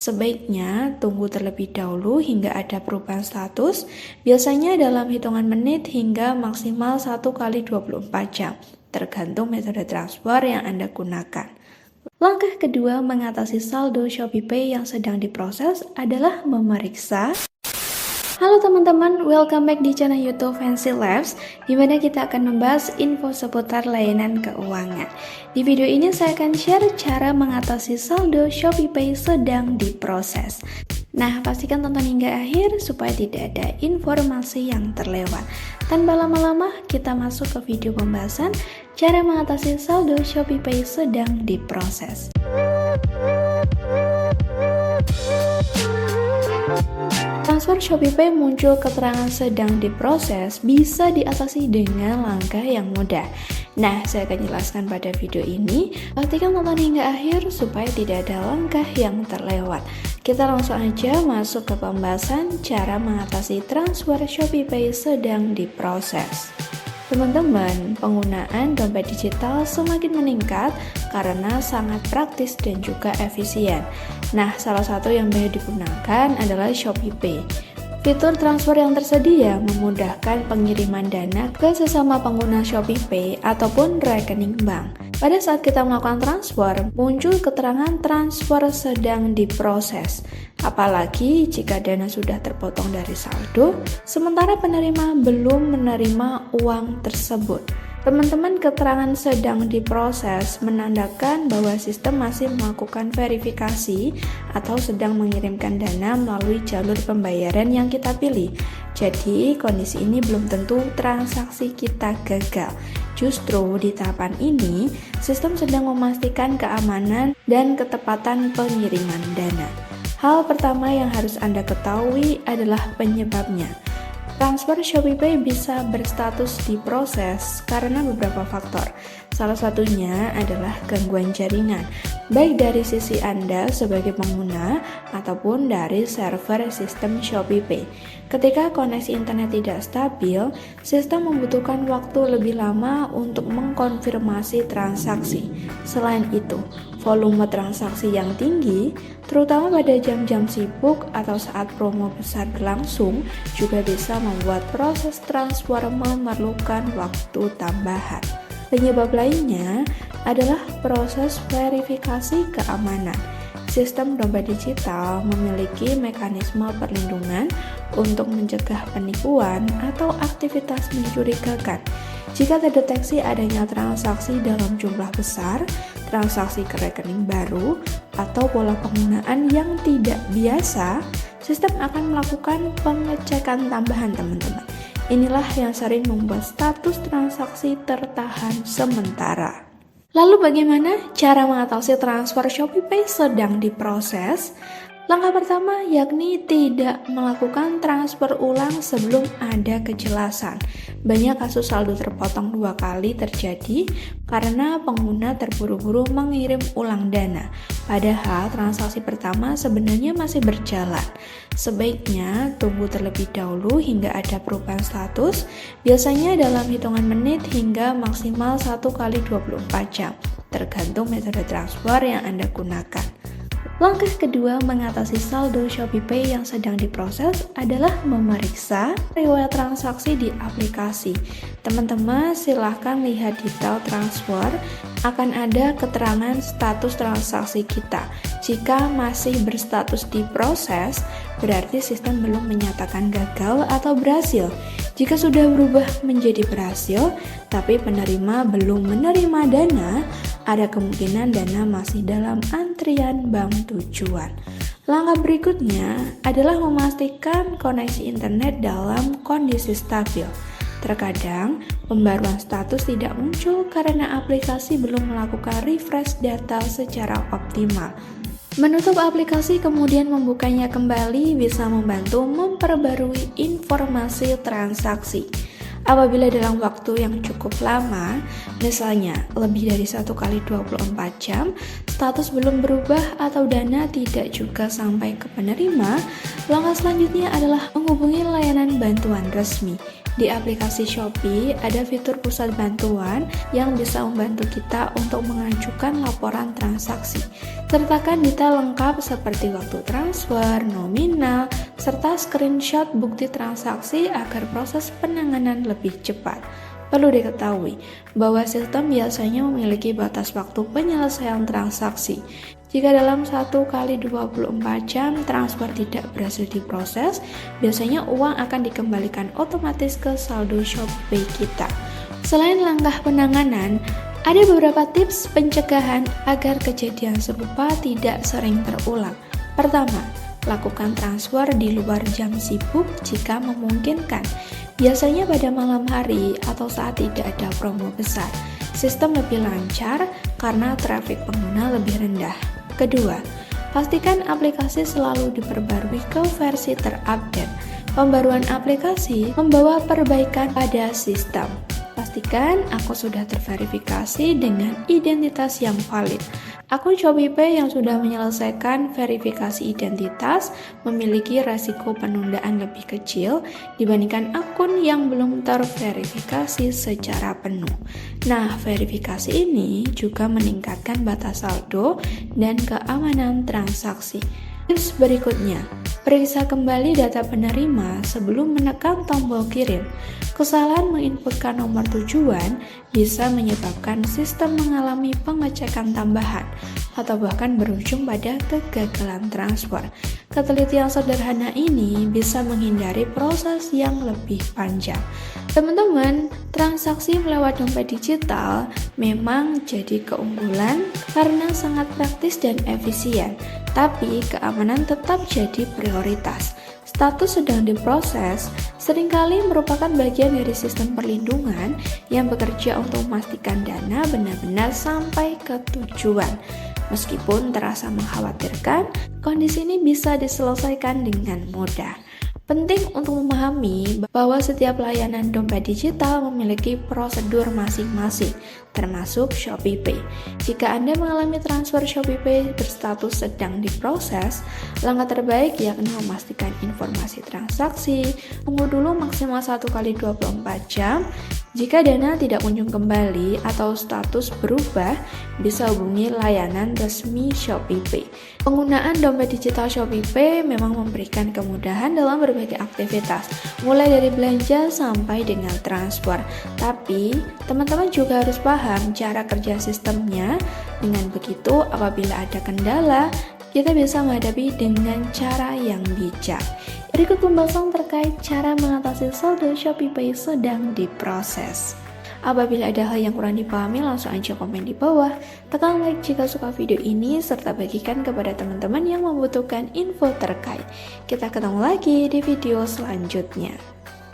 Sebaiknya tunggu terlebih dahulu hingga ada perubahan status, biasanya dalam hitungan menit hingga maksimal 1 kali 24 jam, tergantung metode transfer yang Anda gunakan. Langkah kedua mengatasi saldo ShopeePay yang sedang diproses adalah memeriksa. Halo teman-teman, welcome back di channel YouTube Fancy Labs, di mana kita akan membahas info seputar layanan keuangan. Di video ini saya akan share cara mengatasi saldo ShopeePay sedang diproses. Nah, pastikan tonton hingga akhir supaya tidak ada informasi yang terlewat. Tanpa lama-lama, kita masuk ke video pembahasan cara mengatasi saldo ShopeePay sedang diproses. Transfer ShopeePay muncul keterangan sedang diproses bisa diatasi dengan langkah yang mudah. Nah, saya akan jelaskan pada video ini. Pastikan tonton hingga akhir supaya tidak ada langkah yang terlewat. Kita langsung aja masuk ke pembahasan cara mengatasi transfer ShopeePay sedang diproses. Teman-teman, penggunaan dompet digital semakin meningkat karena sangat praktis dan juga efisien. Nah, salah satu yang banyak digunakan adalah ShopeePay. Fitur transfer yang tersedia memudahkan pengiriman dana ke sesama pengguna ShopeePay ataupun rekening bank. Pada saat kita melakukan transfer, muncul keterangan transfer sedang diproses. Apalagi jika dana sudah terpotong dari saldo, sementara penerima belum menerima uang tersebut. Teman-teman, keterangan sedang diproses menandakan bahwa sistem masih melakukan verifikasi atau sedang mengirimkan dana melalui jalur pembayaran yang kita pilih. Jadi, kondisi ini belum tentu transaksi kita gagal. Justru di tahapan ini, sistem sedang memastikan keamanan dan ketepatan pengiriman dana. Hal pertama yang harus Anda ketahui adalah penyebabnya. Transfer ShopeePay bisa berstatus diproses karena beberapa faktor. Salah satunya adalah gangguan jaringan, baik dari sisi Anda sebagai pengguna ataupun dari server sistem ShopeePay. Ketika koneksi internet tidak stabil, sistem membutuhkan waktu lebih lama untuk mengkonfirmasi transaksi. Selain itu, volume transaksi yang tinggi, terutama pada jam-jam sibuk atau saat promo besar berlangsung, juga bisa membuat proses transfer memerlukan waktu tambahan. Penyebab lainnya adalah proses verifikasi keamanan. Sistem dompet digital memiliki mekanisme perlindungan untuk mencegah penipuan atau aktivitas mencurigakan. Jika terdeteksi adanya transaksi dalam jumlah besar, transaksi ke rekening baru, atau pola penggunaan yang tidak biasa, sistem akan melakukan pengecekan tambahan, teman-teman. Inilah yang sering membuat status transaksi tertahan sementara. Lalu bagaimana cara mengatasi transfer ShopeePay sedang diproses? Langkah pertama yakni tidak melakukan transfer ulang sebelum ada kejelasan. Banyak kasus saldo terpotong 2 kali terjadi karena pengguna terburu-buru mengirim ulang dana, padahal transaksi pertama sebenarnya masih berjalan. Sebaiknya tunggu terlebih dahulu hingga ada perubahan status, biasanya dalam hitungan menit hingga maksimal 1 kali 24 jam, tergantung metode transfer yang Anda gunakan. Langkah kedua mengatasi saldo ShopeePay yang sedang diproses adalah memeriksa riwayat transaksi di aplikasi. Teman-teman, silahkan lihat detail transfer, akan ada keterangan status transaksi kita. Jika masih berstatus diproses, berarti sistem belum menyatakan gagal atau berhasil. Jika sudah berubah menjadi berhasil, tapi penerima belum menerima dana, ada kemungkinan dana masih dalam antrian bank tujuan. Langkah berikutnya adalah memastikan koneksi internet dalam kondisi stabil. Terkadang, pembaruan status tidak muncul karena aplikasi belum melakukan refresh data secara optimal. Menutup aplikasi kemudian membukanya kembali bisa membantu memperbarui informasi transaksi. Apabila dalam waktu yang cukup lama, misalnya lebih dari 1 kali 24 jam, status belum berubah atau dana tidak juga sampai ke penerima, langkah selanjutnya adalah menghubungi layanan bantuan resmi. Di aplikasi Shopee ada fitur pusat bantuan yang bisa membantu kita untuk mengajukan laporan transaksi. Sertakan detail lengkap seperti waktu transfer, nominal, serta screenshot bukti transaksi agar proses penanganan lebih cepat. Perlu diketahui bahwa sistem biasanya memiliki batas waktu penyelesaian transaksi. Jika dalam 1 kali 24 jam transfer tidak berhasil diproses, biasanya uang akan dikembalikan otomatis ke saldo Shopee kita. Selain langkah penanganan, ada beberapa tips pencegahan agar kejadian serupa tidak sering terulang. Pertama, lakukan transfer di luar jam sibuk jika memungkinkan. Biasanya pada malam hari atau saat tidak ada promo besar. Sistem lebih lancar karena trafik pengguna lebih rendah. Kedua, pastikan aplikasi selalu diperbarui ke versi terupdate. Pembaruan aplikasi membawa perbaikan pada sistem. Pastikan akun sudah terverifikasi dengan identitas yang valid. Akun ShopeePay yang sudah menyelesaikan verifikasi identitas memiliki resiko penundaan lebih kecil dibandingkan akun yang belum terverifikasi secara penuh. Nah, verifikasi ini juga meningkatkan batas saldo dan keamanan transaksi. Tips berikutnya, periksa kembali data penerima sebelum menekan tombol kirim. Kesalahan menginputkan nomor tujuan bisa menyebabkan sistem mengalami pengecekan tambahan atau bahkan berujung pada kegagalan transfer. Ketelitian sederhana ini bisa menghindari proses yang lebih panjang. Teman-teman, transaksi melewat dompet digital memang jadi keunggulan karena sangat praktis dan efisien, tapi keamanan tetap jadi prioritas. Status sedang diproses seringkali merupakan bagian dari sistem perlindungan yang bekerja untuk memastikan dana benar-benar sampai ke tujuan. Meskipun terasa mengkhawatirkan, kondisi ini bisa diselesaikan dengan mudah. Penting untuk memahami bahwa setiap layanan dompet digital memiliki prosedur masing-masing, termasuk ShopeePay. Jika Anda mengalami transfer ShopeePay berstatus sedang diproses, langkah terbaik yakni memastikan informasi transaksi, tunggu dulu maksimal 1 kali 24 jam. Jika dana tidak kunjung kembali atau status berubah, bisa hubungi layanan resmi ShopeePay. Penggunaan dompet digital ShopeePay memang memberikan kemudahan dalam berbagai aktivitas, mulai dari belanja sampai dengan transfer. Tapi, teman-teman juga harus paham cara kerja sistemnya. Dengan begitu, apabila ada kendala, kita bisa menghadapi dengan cara yang bijak. Berikut pembahasan terkait cara mengatasi saldo ShopeePay sedang diproses. Apabila ada hal yang kurang dipahami, langsung aja komen di bawah. Tekan like jika suka video ini, serta bagikan kepada teman-teman yang membutuhkan info terkait. Kita ketemu lagi di video selanjutnya.